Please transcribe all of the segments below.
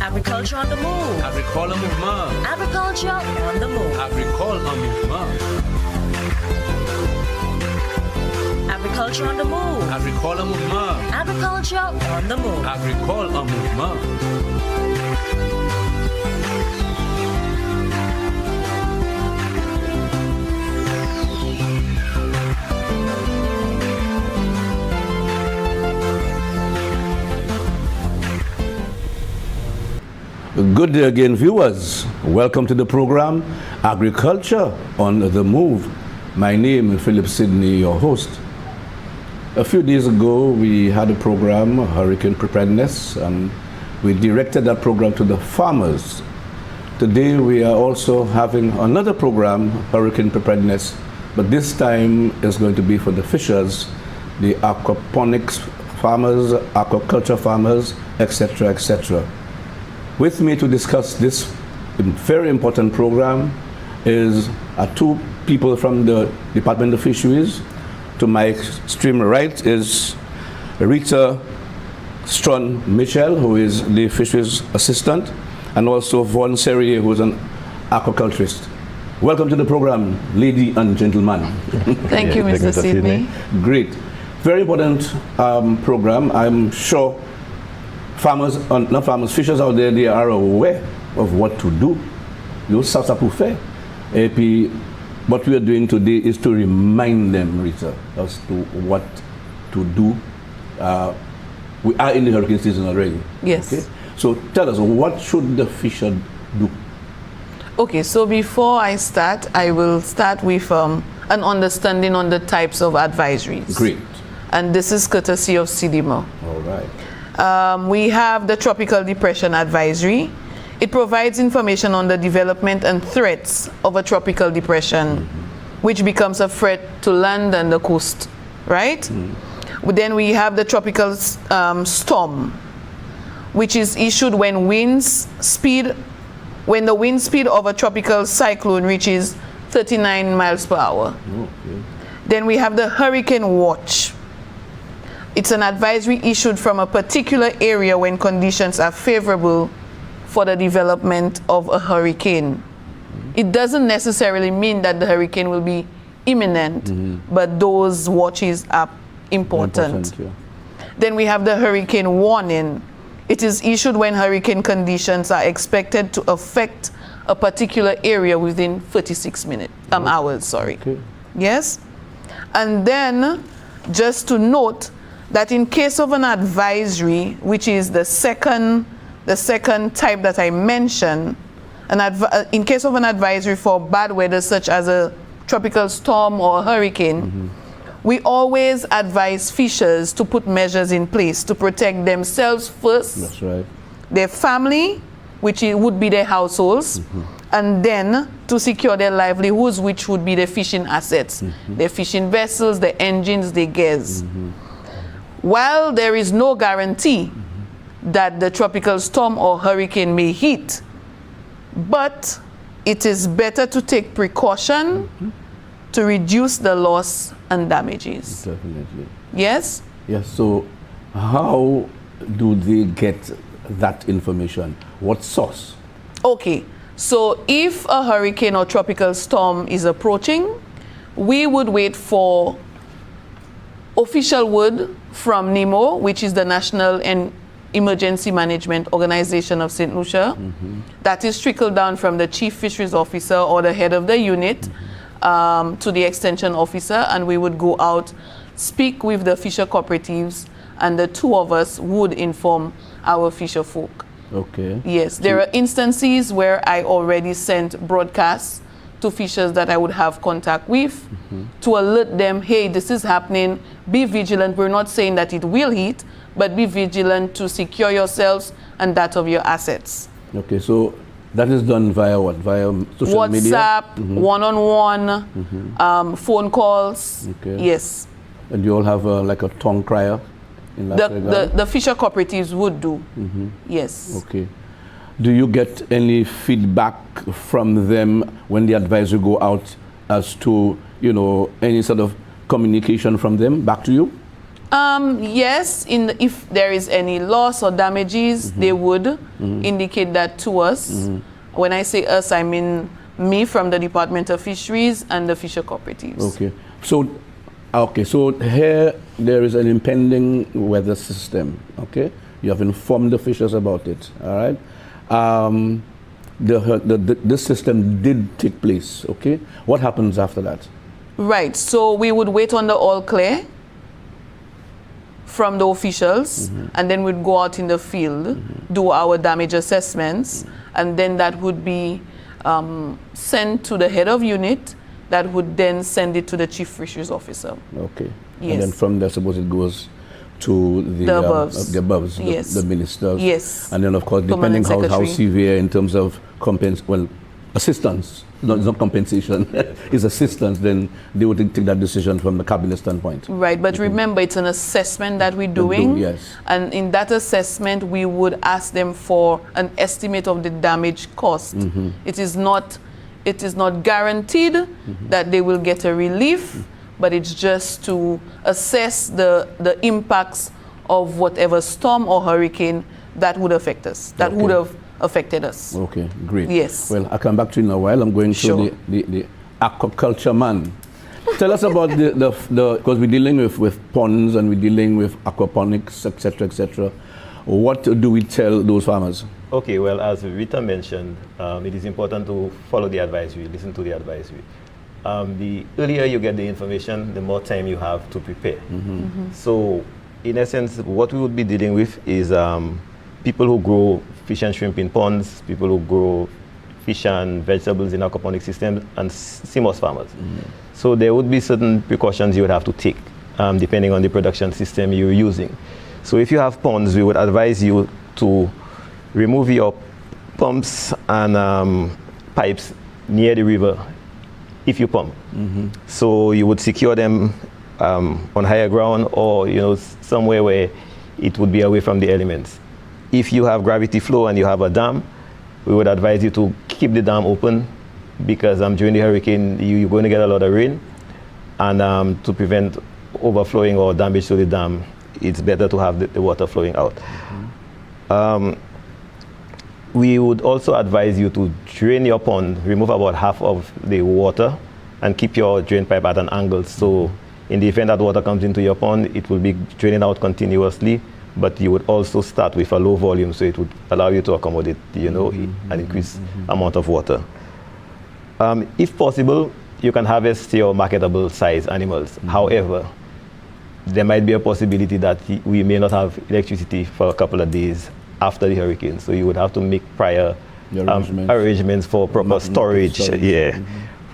Agriculture on the move. Agricole mouvement. Agriculture on the move. Agricole en mouvement. Agriculture on the move. Agricole en mouvement. Agriculture on the move. Agricole en mouvement. Good day again, viewers. Welcome to the program Agriculture on the Move. My name is Philip Sidney, your host. A few days ago, we had a program, Hurricane Preparedness, and we directed that program to the farmers. Today, we are also having another program, Hurricane Preparedness, but this time is going to be for the fishers, the aquaponics farmers, aquaculture farmers, etc., etc. With me to discuss this very important program is two people from the Department of Fisheries. To my extreme right is Rita Straughn Mitchel, who is the fisheries assistant, and also Vaughn Serieux, who is an aquaculturist. Welcome to the program, lady and gentlemen. Thank you, Mr. Sidney. Great. Very important program. I'm sure farmers, not farmers, fishers out there, they are aware of what to do. Ils savent ça pour faire. Et puis, what we are doing today is to remind them, Rita, as to what to do. We are in the hurricane season already. Yes. Okay? So tell us, what should the fisher do? Okay, so before I start, I will start with an understanding on the types of advisories. Great. And this is courtesy of CDMO. All right. We have the Tropical Depression Advisory. It provides information on the development and threats of a tropical depression, which becomes a threat to land and the coast, right? Then we have the Tropical Storm, which is issued when the wind speed of a tropical cyclone reaches 39 miles per hour. Okay. Then we have the Hurricane Watch. It's an advisory issued from a particular area when conditions are favorable for the development of a hurricane. It doesn't necessarily mean that the hurricane will be imminent, but those watches are important. Yeah. Then we have the Hurricane Warning. It is issued when hurricane conditions are expected to affect a particular area within 36 hours. Sorry. Okay. Yes? And then, just to note, that in case of an advisory, which is the second type that I mentioned, in case of an advisory for bad weather such as a tropical storm or a hurricane, we always advise fishers to put measures in place to protect themselves first, That's right. their family, which would be their households, and then to secure their livelihoods, which would be their fishing assets, their fishing vessels, their engines, their gears. While there is no guarantee that the tropical storm or hurricane may hit, but it is better to take precaution to reduce the loss and damages. Definitely. Yes? Yes, so how do they get that information? What source? Okay, so if a hurricane or tropical storm is approaching, we would wait for official word from NEMO, which is the National and Emergency Management Organization of St. Lucia. That is trickled down from the Chief Fisheries Officer or the head of the unit to the Extension Officer, and we would go out, speak with the fisher cooperatives, and the two of us would inform our fisher folk. Okay. Yes, there are instances where I already sent broadcasts to fishers that I would have contact with to alert them, hey, this is happening, be vigilant. We're not saying that it will hit, but be vigilant to secure yourselves and that of your assets. Okay, so that is done via what? Via social media? WhatsApp, one-on-one, phone calls. Okay. Yes. And you all have like a tongue crier in that regard? The fisher cooperatives would do. Yes. Okay. Do you get any feedback from them when the advisory go out as to, you know, any sort of communication from them back to you? Yes, if there is any loss or damages, they would indicate that to us. When I say us, I mean me from the Department of Fisheries and the fisher cooperatives. Okay, so here there is an impending weather system, okay? You have informed the fishers about it, all right? This system did take place, okay? What happens after that? Right, so we would wait on the all clear from the officials, and then we'd go out in the field, do our damage assessments, and then that would be sent to the head of unit, that would then send it to the chief fisheries officer. Okay. Yes. And then from there, suppose it goes to the above, yes. the ministers. Yes. And then, of course, depending Permanent how secretary. severe in terms of assistance, it's not compensation, it's assistance, then they would take that decision from the cabinet standpoint. Right, but remember, it's an assessment that we're doing. Yes. And in that assessment, we would ask them for an estimate of the damage cost. It is not guaranteed that they will get a relief, but it's just to assess the impacts of whatever storm or hurricane that would affect us, that would have affected us. Okay, great. Yes. Well, I'll come back to you in a while. I'm going Sure. to the aquaculture man. Tell us about because we're dealing with ponds and we're dealing with aquaponics, etc., etc. What do we tell those farmers? Okay, well, as Rita mentioned, it is important to follow the advisory, listen to the advisory. The earlier you get the information, the more time you have to prepare. So, in essence, what we would be dealing with is people who grow fish and shrimp in ponds, people who grow fish and vegetables in aquaponic systems, and CMOS farmers. So there would be certain precautions you would have to take depending on the production system you're using. So if you have ponds, we would advise you to remove your pumps and pipes near the river if you pump. So you would secure them on higher ground, or somewhere where it would be away from the elements. If you have gravity flow and you have a dam, we would advise you to keep the dam open, because during the hurricane you're going to get a lot of rain, and to prevent overflowing or damage to the dam, it's better to have the water flowing out. We would also advise you to drain your pond, remove about half of the water, and keep your drain pipe at an angle. So in the event that water comes into your pond, it will be draining out continuously, but you would also start with a low volume, so it would allow you to accommodate, an increased amount of water. If possible, you can harvest your marketable size animals. However, there might be a possibility that we may not have electricity for a couple of days after the hurricane, so you would have to make prior arrangements for proper storage.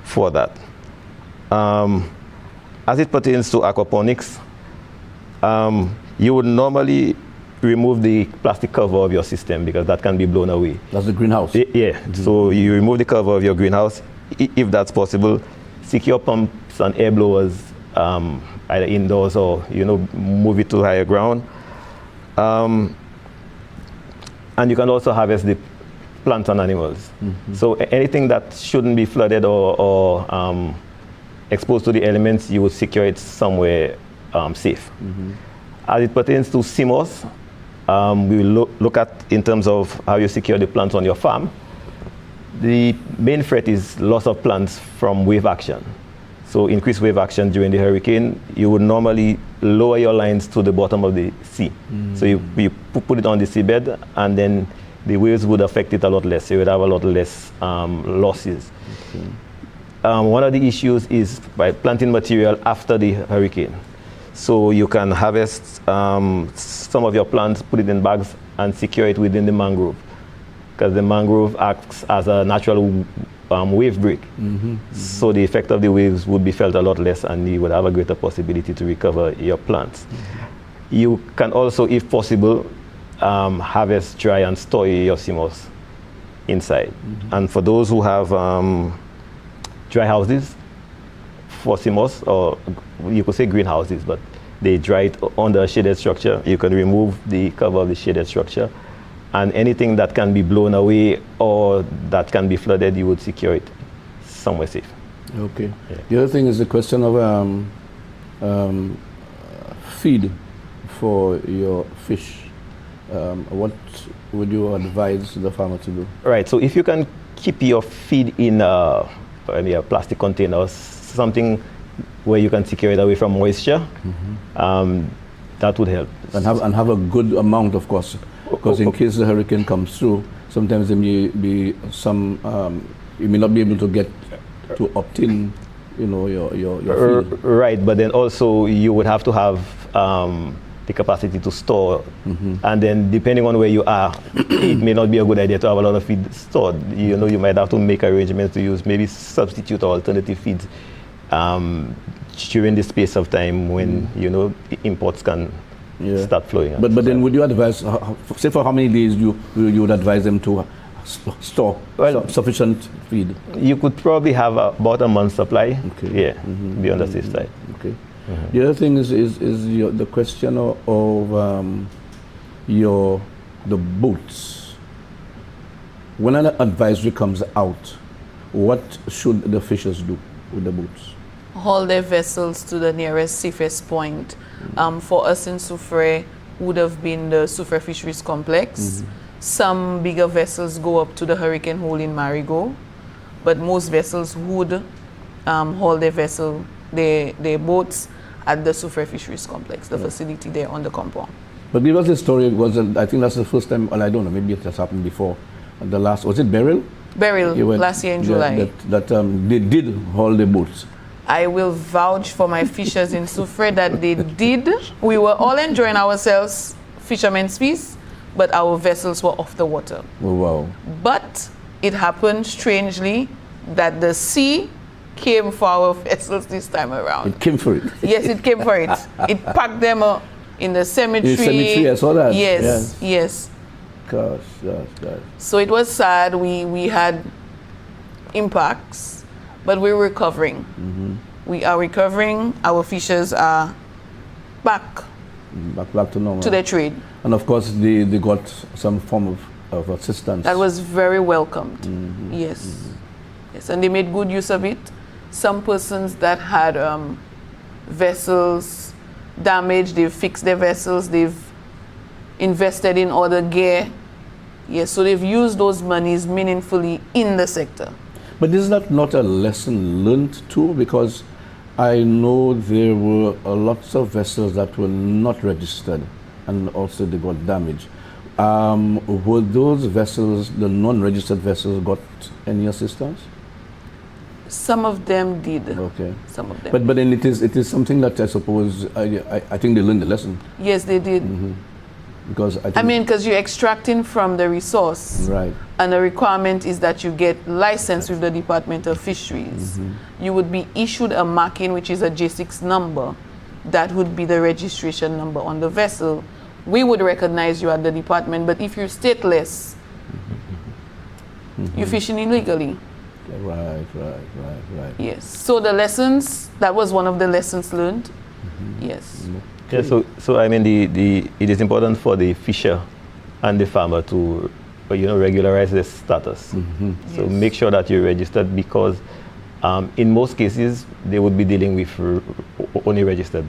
For that. As it pertains to aquaponics, you would normally remove the plastic cover of your system, because that can be blown away. That's the greenhouse? So you remove the cover of your greenhouse. If that's possible, secure pumps and air blowers, either indoors or, move it to higher ground. And you can also harvest the plants and animals. So anything that shouldn't be flooded or exposed to the elements, you would secure it somewhere safe. As it pertains to CMOS, we will look at in terms of how you secure the plants on your farm. The main threat is loss of plants from wave action. So increased wave action during the hurricane, you would normally lower your lines to the bottom of the sea. So you put it on the seabed, and then the waves would affect it a lot less. So you would have a lot less losses. One of the issues is by planting material after the hurricane. So you can harvest some of your plants, put it in bags, and secure it within the mangrove, because the mangrove acts as a natural wave break. So the effect of the waves would be felt a lot less, and you would have a greater possibility to recover your plants. You can also, if possible, harvest, dry, and store your CMOS inside. And for those who have dry houses for CMOS, or you could say greenhouses, but they dry it under a shaded structure, you can remove the cover of the shaded structure, and anything that can be blown away or that can be flooded, you would secure it somewhere safe. Okay. The other thing is the question of feed. for your fish, what would you advise the farmer to do? Right. So if you can keep your feed in a plastic container, or something where you can secure it away from moisture, that would help. And have a good amount, of course, because in case the hurricane comes through, sometimes there may be some, you may not be able to get to obtain, your feed. Right, but then also you would have to have the capacity to store, and then depending on where you are, it may not be a good idea to have a lot of feed stored. You might have to make arrangements to use maybe substitute or alternative feeds during the space of time when imports can start flowing. But then would you advise, say for how many days you would advise them to store sufficient feed? You could probably have about a month's supply. Okay. Yeah, be on the safe side. Okay. The other thing is the question of the boats. When an advisory comes out, what should the fishers do with the boats? Haul their vessels to the nearest safest point. For us in Soufrière, would have been the Soufrière Fisheries Complex. Some bigger vessels go up to the Hurricane Hole in Marigot, but most vessels would haul their boats at the Soufrière Fisheries Complex, the facility there on the compound. But give us the story. I think that's the first time, well, I don't know, maybe it has happened before. Was it Beryl? Beryl, last year in July. That they did haul the boats. I will vouch for my fishers in Soufrière that they did. We were all enjoying ourselves, fishermen's feast, but our vessels were off the water. Oh, wow. But it happened strangely that the sea came for our vessels this time around. It came for it. Yes, it came for it. It packed them in the cemetery. In the cemetery, I saw that. Yes. Gosh. So it was sad. We had impacts, but we're recovering. We are recovering. Our fishers are back to normal. To their trade. And of course, they got some form of assistance. That was very welcomed. Yes. And they made good use of it. Some persons that had vessels damaged, they've fixed their vessels, they've invested in other gear. Yes, so they've used those monies meaningfully in the sector. But is that not a lesson learned too? Because I know there were lots of vessels that were not registered and also they got damaged. Were those vessels, the non-registered vessels, got any assistance? Some of them did. Okay. Some of them. But then it is something that I suppose I think they learned the lesson. Yes, they did. Because because you're extracting from the resource. Right. And the requirement is that you get licensed with the Department of Fisheries. You would be issued a marking, which is a J6 number. That would be the registration number on the vessel. We would recognize you at the department, but if you're stateless, you're fishing illegally. Right. Yes. So the lessons, that was one of the lessons learned. Yes. Yeah, so I mean, it is important for the fisher and the farmer to, regularize their status. So make sure that you're registered, because in most cases they would be dealing with only registered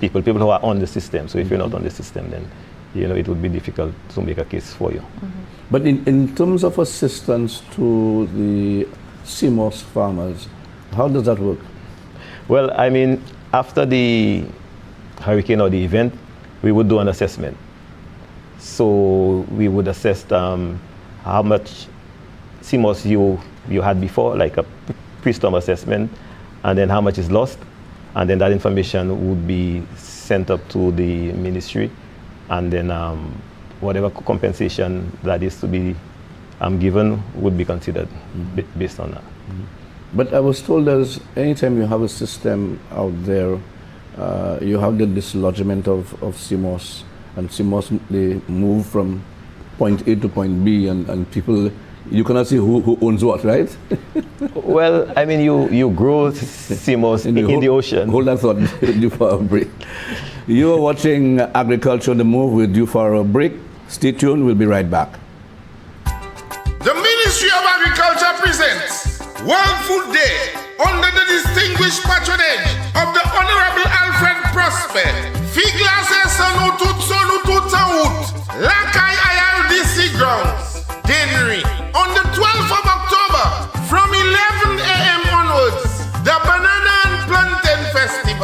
people who are on the system. So if you're not on the system, then it would be difficult to make a case for you. But in terms of assistance to the CMOS farmers, how does that work? Well, I mean, after the hurricane or the event, we would do an assessment. So we would assess how much CMOS you had before, like a pre-storm assessment, and then how much is lost, and then that information would be sent up to the ministry, and then whatever compensation that is to be given would be considered based on that. But I was told that anytime you have a system out there, you have the dislodgement of CMOS, and CMOS, they move from point A to point B, and people, you cannot see who owns what, right? Well, I mean, you grow CMOS in the ocean. Hold that thought, due for a break. You are watching Agriculture on the Move. We're due for a break. Stay tuned, we'll be right back. The Ministry of Agriculture presents World Food Day under the distinguished patronage of the Honorable Alfred Prosper, Fee Glass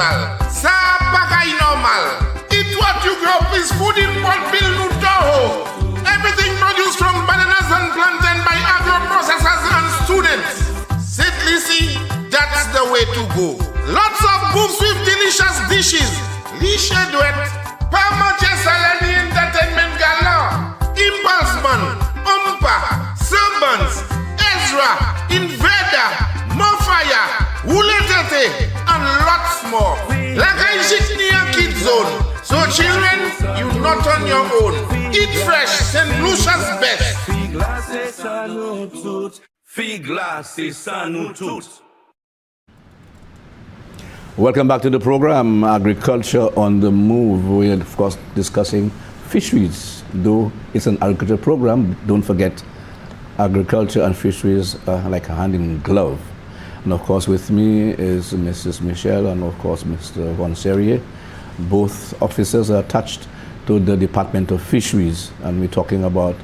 global. Sa pakay normal. Eat what you grow is food import bill no toho. Everything produced from bananas and plantain by agro-processors and students. Sit Lissy, that's the way to go. Lots of books with delicious dishes. Lucia duet, Parmache Salani Entertainment Gala, Impulse Man, Umpa, Servants, Ezra, Invader, Mofire, Wuletete, and lots more. Like I sit near Kids Zone. So children, you're not on your own. Eat fresh, St. Lucia's best. Welcome back to the program, Agriculture on the Move. We're, of course, discussing fisheries. Though it's an agriculture program, don't forget agriculture and fisheries are like a hand in glove. And of course, with me is Mrs. Mitchel and of course, Mr. Vaughn Serieux. Both officers are attached to the Department of Fisheries, and we're talking about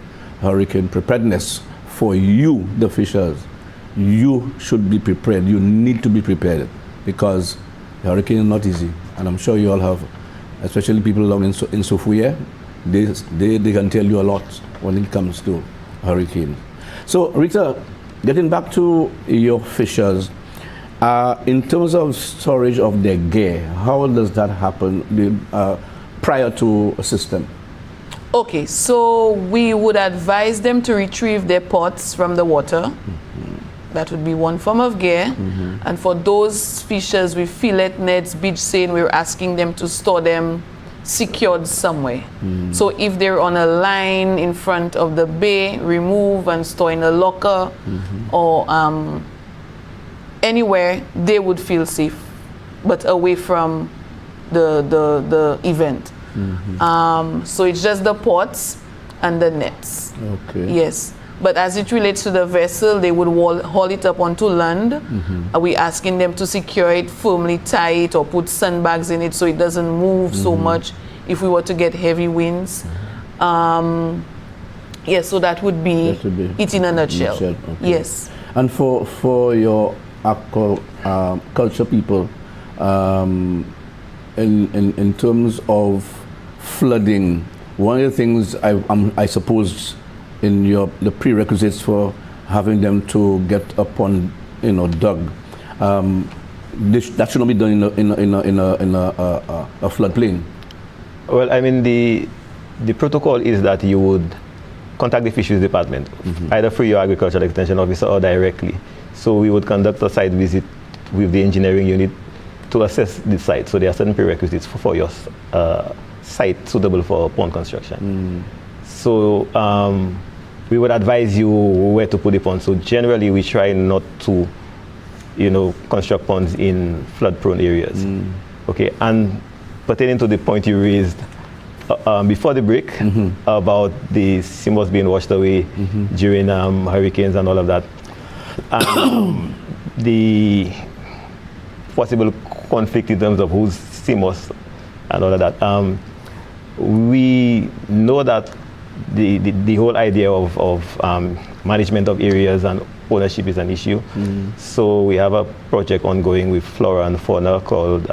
hurricane preparedness. For you, the fishers, you should be prepared. You need to be prepared because hurricane is not easy, and I'm sure you all have, especially people down in Sofuye, they can tell you a lot when it comes to hurricane. So, Rita, getting back to your fishers, in terms of storage of their gear, how does that happen prior to a system? Okay, so we would advise them to retrieve their pots from the water. That would be one form of gear. And for those fishers with fillet nets, beach seine, we're asking them to store them secured somewhere. So if they're on a line in front of the bay, remove and store in a locker or anywhere they would feel safe, but away from the event. So it's just the pots and the nets. Okay. Yes. But as it relates to the vessel, they would haul it up onto land. Are we asking them to secure it firmly tight or put sandbags in it so it doesn't move so much if we were to get heavy winds? Yes, so that would be it in a nutshell. Okay. Yes. And for your aquaculture people, in terms of flooding, one of the things I suppose in the prerequisites for having them to get upon, dug, that should not be done in a floodplain. Well, I mean, the protocol is that you would contact the fisheries department, either through your agricultural extension officer or directly. So we would conduct a site visit with the engineering unit to assess the site. So there are certain prerequisites for your site suitable for pond construction. So we would advise you where to put the pond. So generally we try not to, construct ponds in flood-prone areas. Okay, and pertaining to the point you raised before the break about the CMOS being washed away during hurricanes and all of that, the possible conflict in terms of who's CMOS and all of that. We know that the whole idea of management of areas and ownership is an issue. So we have a project ongoing with flora and fauna called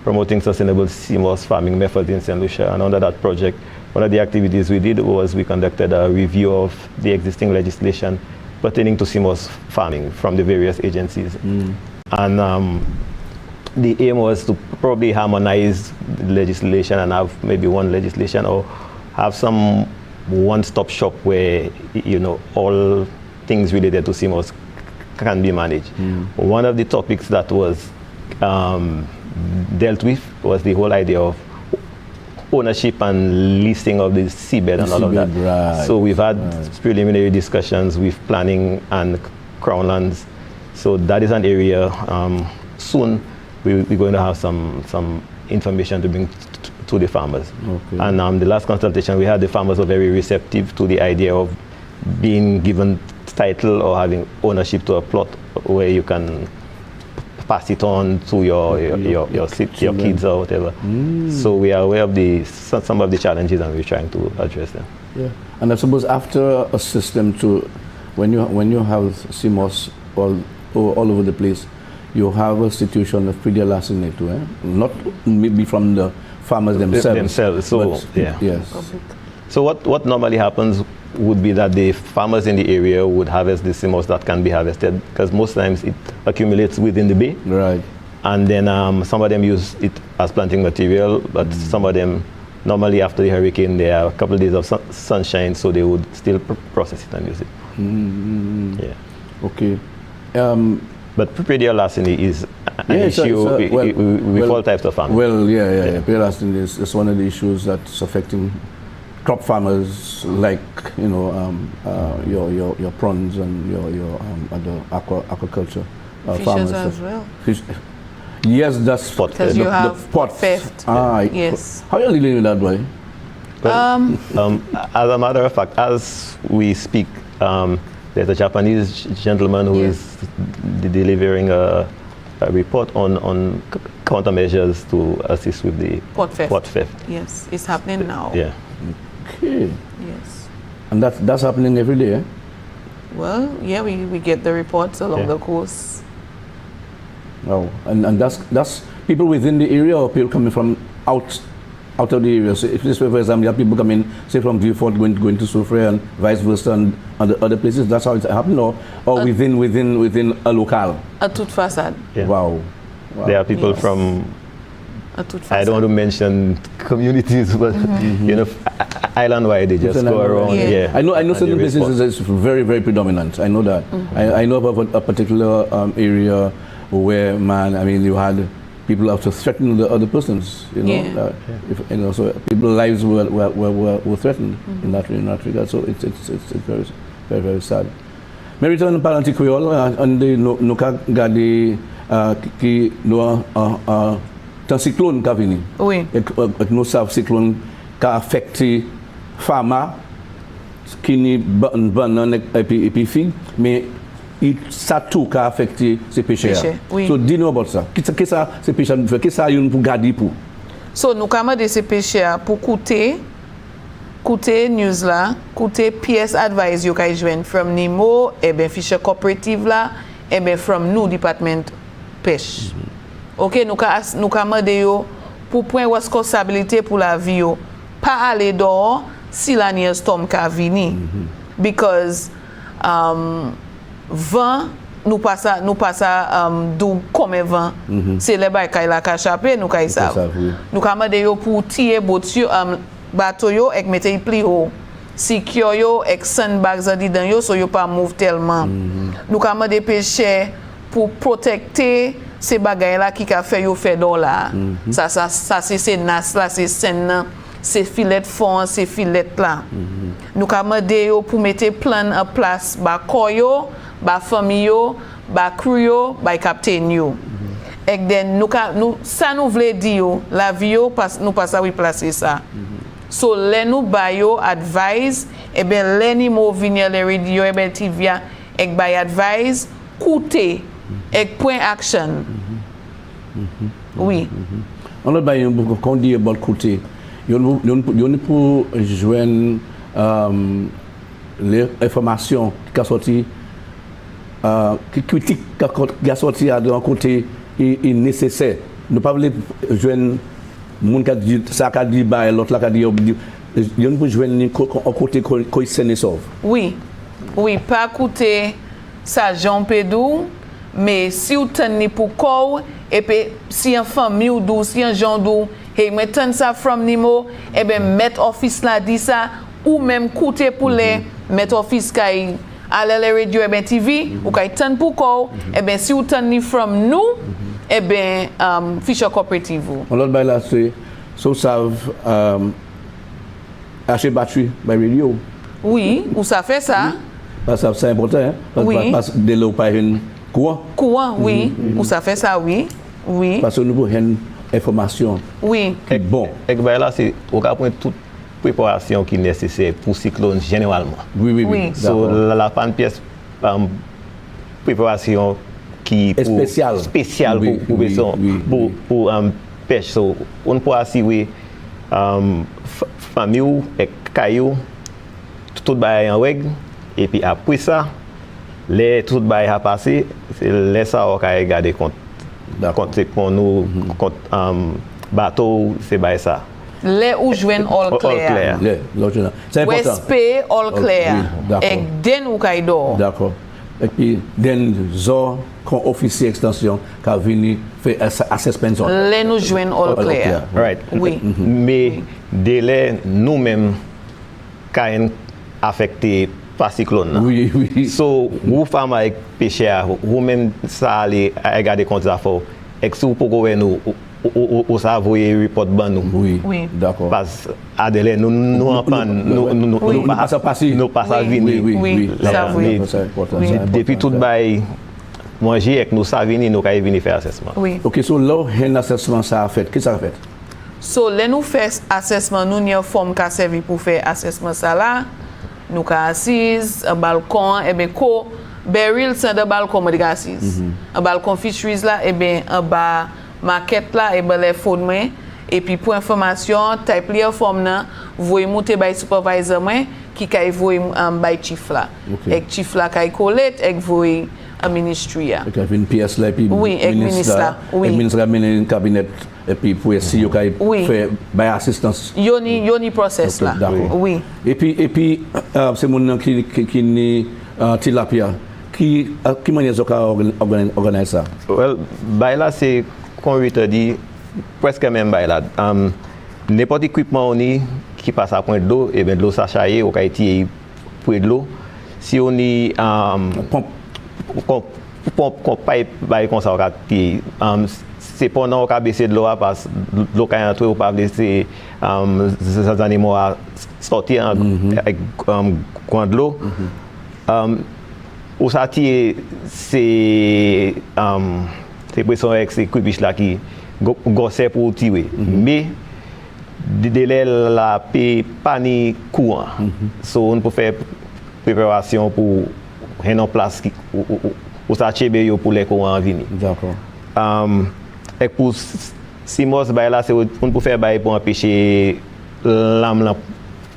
Promoting Sustainable CMOS Farming Methods in St. Lucia. And under that project, one of the activities we did was we conducted a review of the existing legislation pertaining to CMOS farming from the various agencies. And the aim was to probably harmonize the legislation and have maybe one legislation or have some one-stop shop where, all things related to CMOS can be managed. One of the topics that was dealt with was the whole idea of ownership and leasing of the seabed and all of that. Right. So we've had preliminary discussions with planning and Crown Lands. So that is an area soon we're going to have some information to bring to the farmers. Okay. And the last consultation we had, the farmers were very receptive to the idea of being given title or having ownership to a plot where you can pass it on to your kids or whatever. So we are aware of some of the challenges and we're trying to address them. Yeah, and I suppose after a system when you have CMOS all over the place, you have a situation of pretty larceny too, eh? Not maybe from the farmers themselves. So, but, yeah. Yes. So what normally happens would be that the farmers in the area would harvest the simmers that can be harvested, because most times it accumulates within the bay. Right. And then some of them use it as planting material, but some of them, normally after the hurricane, there are a couple of days of sunshine, so they would still process it and use it. Yeah. Okay. But prepared larceny is an issue with all types of farmers. Well, yeah. Prepared larceny is one of the issues that's affecting crop farmers, like your prawns and your other aquaculture farmers. Fishes as well. Yes, that's pot because you have pot theft. Yes. How are you dealing with that, boy? Well, as a matter of fact, as we speak, there's a Japanese gentleman who is delivering a report on countermeasures to assist with the pot theft. Yes, it's happening now. Yeah. Okay. Yes. And that's happening every day, eh? Well, yeah, we get the reports along the coast. Wow. And that's people within the area or people coming from out of the area? So if this, for example, you have people coming, say, from Beaufort going to Soufrière and vice versa and other places, that's how it's happening, or within a locale? A toute façade. Yeah. Wow. There are people from, a toute façade. I don't want to mention communities, but island-wide, they just go around. Yeah. I know certain places is very, very predominant. I know that. I know of a particular area where, you had people have to threaten the other persons, so people's lives were threatened in that regard. So it's very, very, very sad. Mais return to parler créole, on nous garder qui nous un cyclone qui a venu. Oui. Et nous savons cyclone qui a affecté farmer qui ni banane et puis figue, mais ça tout qui a affecté ces pêcheurs. Oui. So dis-nous about ça. Qu'est-ce que ça ces pêcheurs fait? Qu'est-ce que ça yon pour garder pour? So nous commandons ces pêcheurs pour écouter news là, écouter PS advice yo kay joindre from Nemo et ben Fisher Cooperative là et ben from nous Department Pêche. OK, nous commandons yo pour prendre responsabilité pour la vie yo. Pas aller dehors si la near storm ka vini. Because vent nous passa d'où comme vent c'est les bail kay la ka chaper nous kay ça nous commande yo pour tirer bateau yo ek mette pli haut secure yo ek sandbags en dedans yo so yo pas move tellement nous commande pêcher pour protecter ces bagages là qui ka fait yo fait d'or là ça c'est nas là c'est sen c'est filet fond c'est filet là nous commande yo pour mettre plan en place ba koyo ba famille yo, ba crew yo, ba captain yo. Et then nous ça nous veut dire la vie yo nous pas ça oui placer ça. So les nous ba yo advise et ben les ni mo venir les radio et ben TV et ba advise coûter et point action. Oui. On a bien qu'on dit about côté. Yon pour joindre les informations qui sont sorties qui critique qui a sorti à d'un côté est nécessaire. Nous pas voulons joindre monde qui dit ça qui dit bah l'autre là qui dit yon pour joindre un côté qui s'en sauve. Oui. Pas écouter ça Jean Pédou, mais si vous tenez pour corps et puis si un famille ou dou si un Jean dou et mettez ça from Nimo et ben mettre office là dit ça ou même coûter pour les mettre office qui à la radio et ben TV ou kay tan pour quoi et ben si vous tenez from nous et ben Fisher Cooperative. On l'autre bail là c'est so savent acheter batterie by radio. Oui, ou ça fait ça. Parce que c'est important hein parce que de l'eau pas une courant oui, ou ça fait ça oui. Parce que nous avons une information. Oui. Bon. Et bail là c'est au cas point toute préparation qui est nécessaire pour cyclone généralement. Oui. So, la panne pièce préparation qui est spéciale pour pêche. So, on peut assurer famille et caillou tout bail en règle et puis après ça Les tout bail a passé, c'est les ça on a regardé compte pour nous compte bateau c'est bail ça. Les ou jouen all clear. C'est important. West all clear. Oui, d'accord. Et den ou kay do. D'accord. Et puis, den zo kon officier extension ka vini fait assessment zone. Les nous jouen all clear. Right. Oui. Mais délai nous-mêmes quand affecté par cyclone. Oui, oui. So, vous femmes avec pêcheurs, vous-même ça aller regarder compte ça fort. Et si vous pouvez nous ou ça voyez report ban nous. Oui. Oui. D'accord. Parce à délai nous en panne nous pas ça passer. nous pas ça Oui, venir. oui, Oui, oui. ça, oui. C'est important. Oui. c'est important, Depuis tout ça. bail manger avec nous ça venir nous kay venir faire assessment. Oui. Ok, so là, un assessment ça a fait. Qu'est-ce que ça a fait? So, les nous fait assessment, nous n'y a forme qui a servi pour faire assessment ça là. Nous ka assise, un balcon, et bien, Beryl, c'est un balcon, moi, assise. Un balcon fisheries là, et bien, un bas maquette là, et bien, les fonds, et puis pour information, type lié forme là, vous voyez monter by supervisor, qui kay voyez by chief là. Ok. Et chief là, kay collect, et voyez un ministry. Ok, une pièce là, et puis Oui, avec ministre là, oui. Le ministre a mené un cabinet, et puis pour essayer de Oui. faire by assistance. Yoni process Ok, là. d'accord. Oui. Et puis c'est mon nom qui ni tilapia. Qui manière de organiser ça? Well, bail là c'est comme Rita dit presque même bail là. N'importe équipement on y qui passe à point d'eau et bien de l'eau s'achailler au qualité pour de l'eau. Si on y pompe pipe bail comme ça c'est pendant qu'on baisser de l'eau parce que l'eau quand entrer ou pas laisser ces animaux à sortir avec coin de l'eau. Ou ça c'est pression avec ces cubiches là qui gossent pour tirer. Mais délai la paix pas ni courant. So on peut faire préparation pour en place ou ça chebe pour les courants venir. D'accord. Et pour simos bail là c'est on peut faire bail pour empêcher l'âme là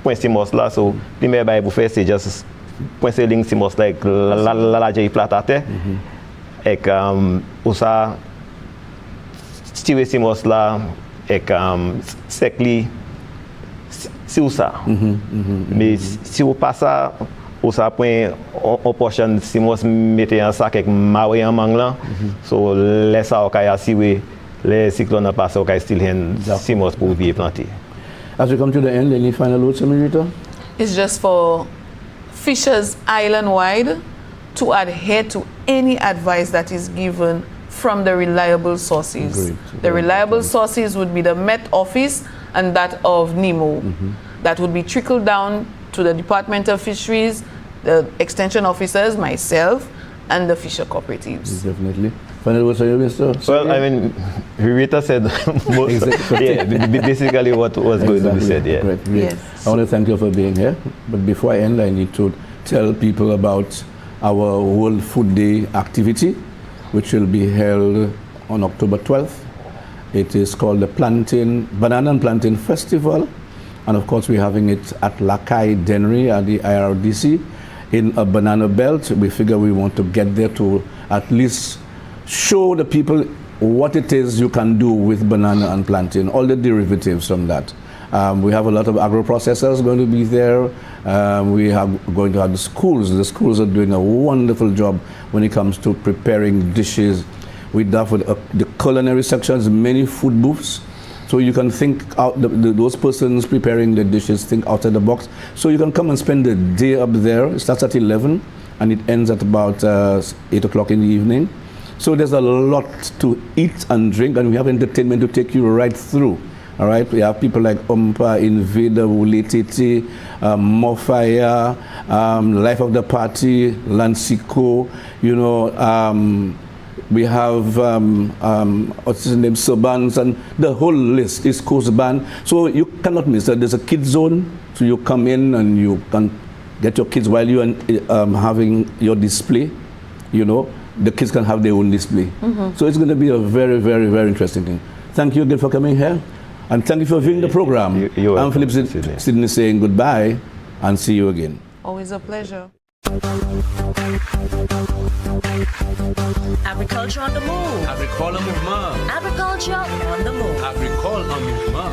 point simos là so premier bail pour faire c'est juste point c'est ligne simos là la j'ai plate à terre et ou ça tirer simos là et secli si ou ça mais si ou pas ça ou ça point en portion simos mettez en sac avec mawe en manglan so laisse ça au cas assurer les cyclones passent au cas still hen simos pour bien planter. As we come to the end, any final words, Rita? It's just for fishers island-wide to adhere to any advice that is given from the reliable sources. Great. The reliable sources would be the Met Office and that of NEMO. That would be trickled down to the Department of Fisheries, the extension officers, myself, and the fisher cooperatives. Definitely. Final words, Mr. Well, I mean, Rita said most, basically what was going to be said. Yeah. Great. Yes. I want to thank you for being here. But before I end, I need to tell people about our World Food Day activity, which will be held on October 12th. It is called the Banana and Plantain Festival. And of course, we're having it at Lakai Dennery at the IRDC in a banana belt. We figure we want to get there to at least show the people what it is you can do with banana and plantain, all the derivatives from that. We have a lot of agro-processors going to be there. We are going to have the schools. The schools are doing a wonderful job when it comes to preparing dishes. We have the culinary sections, many food booths. So you can think out, those persons preparing the dishes, think outside the box. So you can come and spend the day up there. It starts at 11 and it ends at about 8 o'clock in the evening. So there's a lot to eat and drink, and we have entertainment to take you right through. All right, we have people like Ompa, Invader, Wuletiti, Mofaya, Life of the Party, Lansiko, you know, we have, what's his name, Sobans, and the whole list, East Coast Band. So you cannot miss that. There's a kids zone, so you come in and you can get your kids while you're having your display, you know. The kids can have their own display. So it's going to be a very, very, very interesting thing. Thank you again for coming here. And thank you for viewing the program. I'm Philip Sydney saying goodbye and see you again. Always a pleasure. Agriculture on the move. Agricole mouvement. Agriculture on the move. Agricole en mouvement.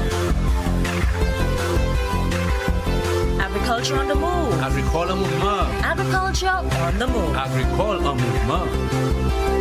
Agriculture on the move. Agricole mouvement. Agriculture on the move. Agricole en mouvement.